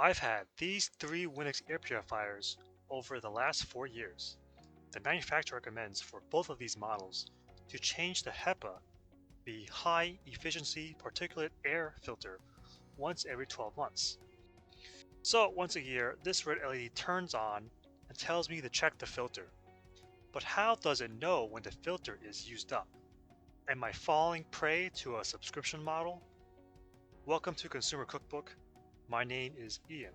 I've had these three Winix air purifiers over the last 4 years. The manufacturer recommends for both of these models to change the HEPA, the high efficiency particulate air filter, once every 12 months. So once a year, this red LED turns on and tells me to check the filter. But how does it know when the filter is used up? Am I falling prey to a subscription model? Welcome to Consumer Cookbook. My name is Ian.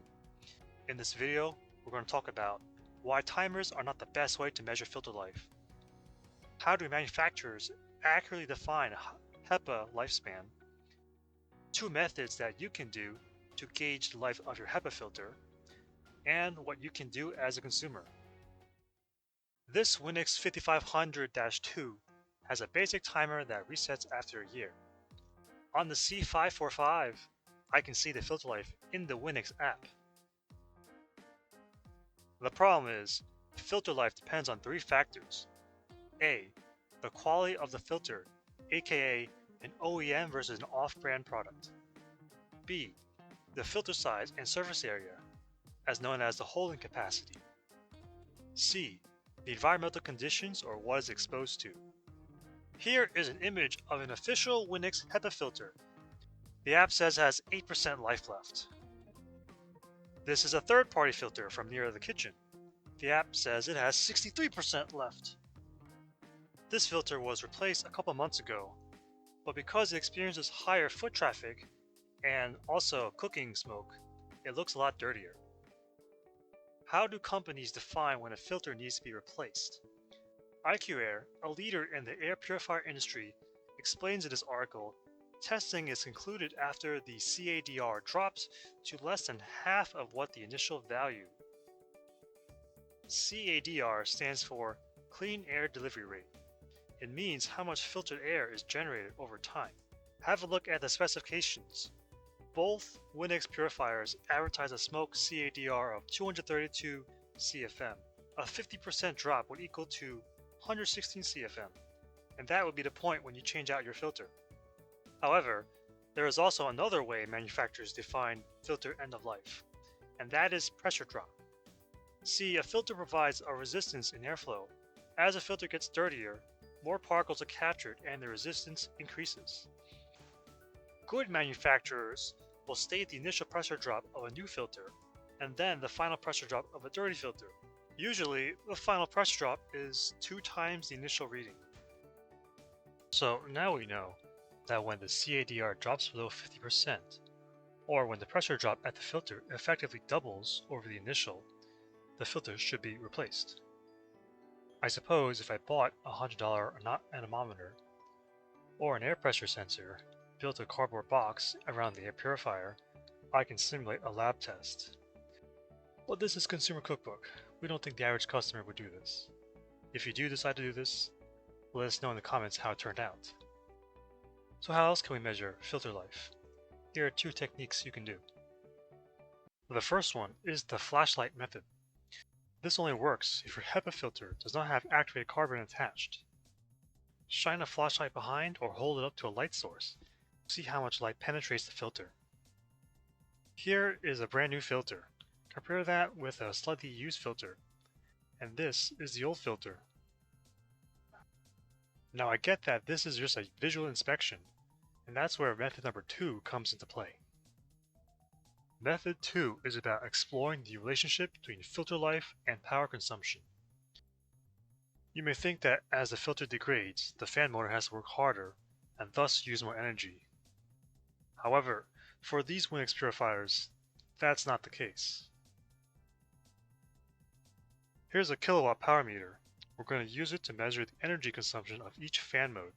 In this video, we're going to talk about why timers are not the best way to measure filter life. How do manufacturers accurately define HEPA lifespan? 2 methods that you can do to gauge the life of your HEPA filter, and what you can do as a consumer. This Winix 5500-2 has a basic timer that resets after a year. On the C545, I can see the filter life in the Winix app. The problem is, filter life depends on 3 factors. A. The quality of the filter, aka an OEM versus an off-brand product. B. The filter size and surface area, as known as the holding capacity. C. The environmental conditions or what it's exposed to. Here is an image of an official Winix HEPA filter. The app says it has 8% life left. This is a third-party filter from near the kitchen. The app says it has 63% left. This filter was replaced a couple months ago, but because it experiences higher foot traffic and also cooking smoke, it looks a lot dirtier. How do companies define when a filter needs to be replaced? IQAir, a leader in the air purifier industry, explains in this article, testing is concluded after the CADR drops to less than half of what the initial value. CADR stands for Clean Air Delivery Rate. It means how much filtered air is generated over time. Have a look at the specifications. Both Winix purifiers advertise a smoke CADR of 232 CFM. A 50% drop would equal to 116 CFM, and that would be the point when you change out your filter. However, there is also another way manufacturers define filter end of life, and that is pressure drop. See, a filter provides a resistance in airflow. As a filter gets dirtier, more particles are captured and the resistance increases. Good manufacturers will state the initial pressure drop of a new filter, and then the final pressure drop of a dirty filter. Usually, the final pressure drop is 2 times the initial reading. So now we know that when the CADR drops below 50%, or when the pressure drop at the filter effectively doubles over the initial, the filter should be replaced. I suppose if I bought a $100 anemometer or an air pressure sensor, built a cardboard box around the air purifier, I can simulate a lab test. But this is Consumer Cookbook. We don't think the average customer would do this. If you do decide to do this, let us know in the comments how it turned out. So how else can we measure filter life? Here are 2 techniques you can do. The first one is the flashlight method. This only works if your HEPA filter does not have activated carbon attached. Shine a flashlight behind or hold it up to a light source. See how much light penetrates the filter. Here is a brand new filter. Compare that with a slightly used filter. And this is the old filter. Now I get that this is just a visual inspection, and that's where method number 2 comes into play. Method 2 is about exploring the relationship between filter life and power consumption. You may think that as the filter degrades, the fan motor has to work harder and thus use more energy. However, for these Winix purifiers, that's not the case. Here's a kilowatt power meter. We're going to use it to measure the energy consumption of each fan mode.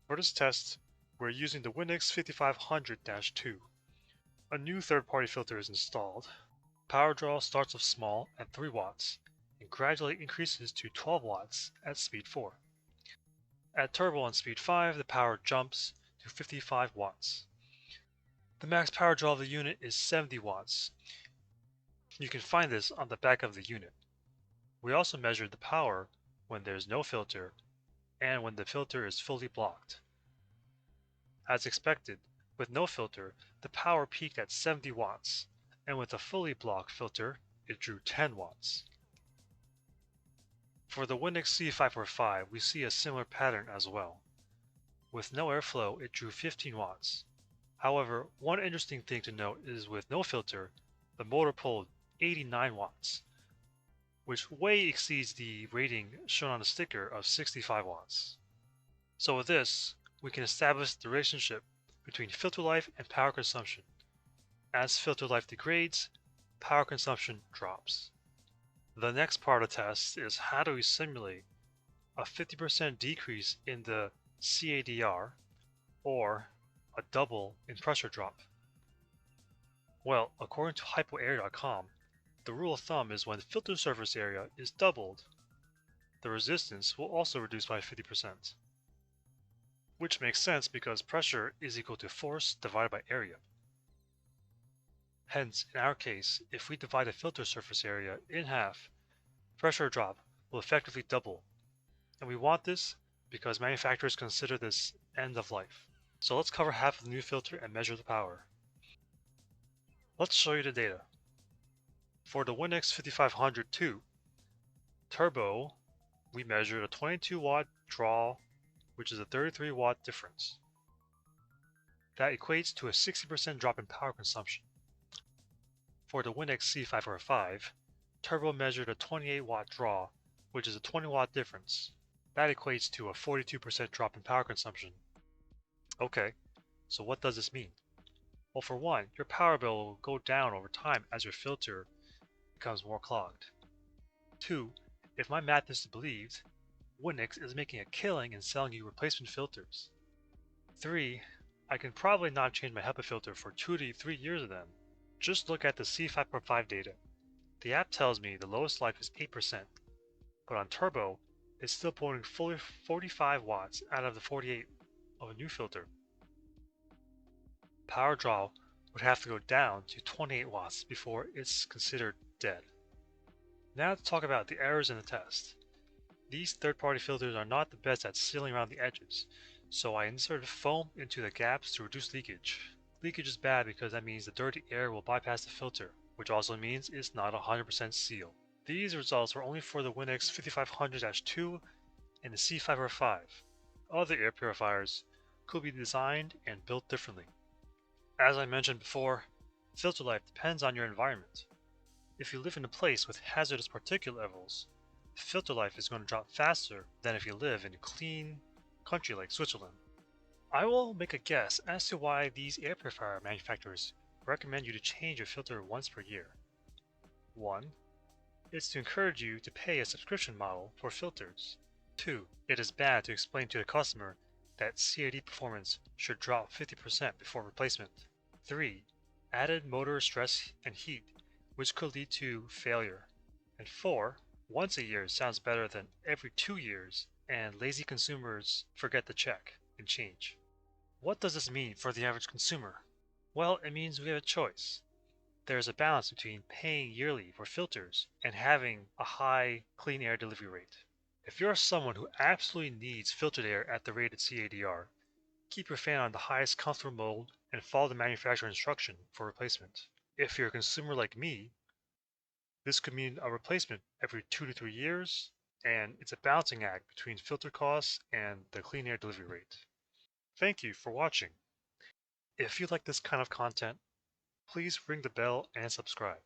For this test, we're using the Winix 5500-2. A new third-party filter is installed. Power draw starts off small at 3 watts and gradually increases to 12 watts at speed 4. At turbo and speed 5, the power jumps to 55 watts. The max power draw of the unit is 70 watts. You can find this on the back of the unit. We also measured the power when there's no filter and when the filter is fully blocked. As expected, with no filter, the power peaked at 70 watts, and with a fully blocked filter, it drew 10 watts. For the Winix C545, we see a similar pattern as well. With no airflow, it drew 15 watts. However, one interesting thing to note is with no filter, the motor pulled 89 watts, which way exceeds the rating shown on the sticker of 65 watts. So with this, we can establish the relationship between filter life and power consumption. As filter life degrades, power consumption drops. The next part of the test is how do we simulate a 50% decrease in the CADR or a double in pressure drop. Well, according to hypoair.com, the rule of thumb is when the filter surface area is doubled, the resistance will also reduce by 50%. Which makes sense because pressure is equal to force divided by area. Hence, in our case, if we divide the filter surface area in half, pressure drop will effectively double. And we want this because manufacturers consider this end of life. So let's cover half of the new filter and measure the power. Let's show you the data. For the Winix 5500-2 turbo, we measured a 22 watt draw, which is a 33 watt difference. That equates to a 60% drop in power consumption. For the Winix C545, turbo measured a 28 watt draw, which is a 20 watt difference. That equates to a 42% drop in power consumption. Okay, so what does this mean? Well, for one, your power bill will go down over time as your filter becomes more clogged. 2, if my math is believed, Winix is making a killing in selling you replacement filters. 3, I can probably not change my HEPA filter for 2 to 3 years then. Just look at the C5.5 data. The app tells me the lowest life is 8%, but on turbo, it's still pulling fully 45 watts out of the 48 of a new filter. Power draw would have to go down to 28 watts before it's considered dead. Now let's talk about the errors in the test. These third-party filters are not the best at sealing around the edges, so I inserted foam into the gaps to reduce leakage. Leakage is bad because that means the dirty air will bypass the filter, which also means it's not 100% sealed. These results were only for the Winix 5500-2 and the C505. Other air purifiers could be designed and built differently. As I mentioned before, filter life depends on your environment. If you live in a place with hazardous particulate levels, filter life is going to drop faster than if you live in a clean country like Switzerland. I will make a guess as to why these air purifier manufacturers recommend you to change your filter once per year. 1. It's to encourage you to pay a subscription model for filters. 2. It is bad to explain to the customer that CAD performance should drop 50% before replacement. 3. Added motor stress and heat, which could lead to failure. And 4. Once a year sounds better than every 2 years, and lazy consumers forget to check and change. What does this mean for the average consumer? Well, it means we have a choice. There is a balance between paying yearly for filters and having a high clean air delivery rate. If you're someone who absolutely needs filtered air at the rated CADR, keep your fan on the highest comfortable mode and follow the manufacturer instruction for replacement. If you're a consumer like me, this could mean a replacement every 2 to 3 years, and it's a balancing act between filter costs and the clean air delivery rate. Thank you for watching. If you like this kind of content, please ring the bell and subscribe.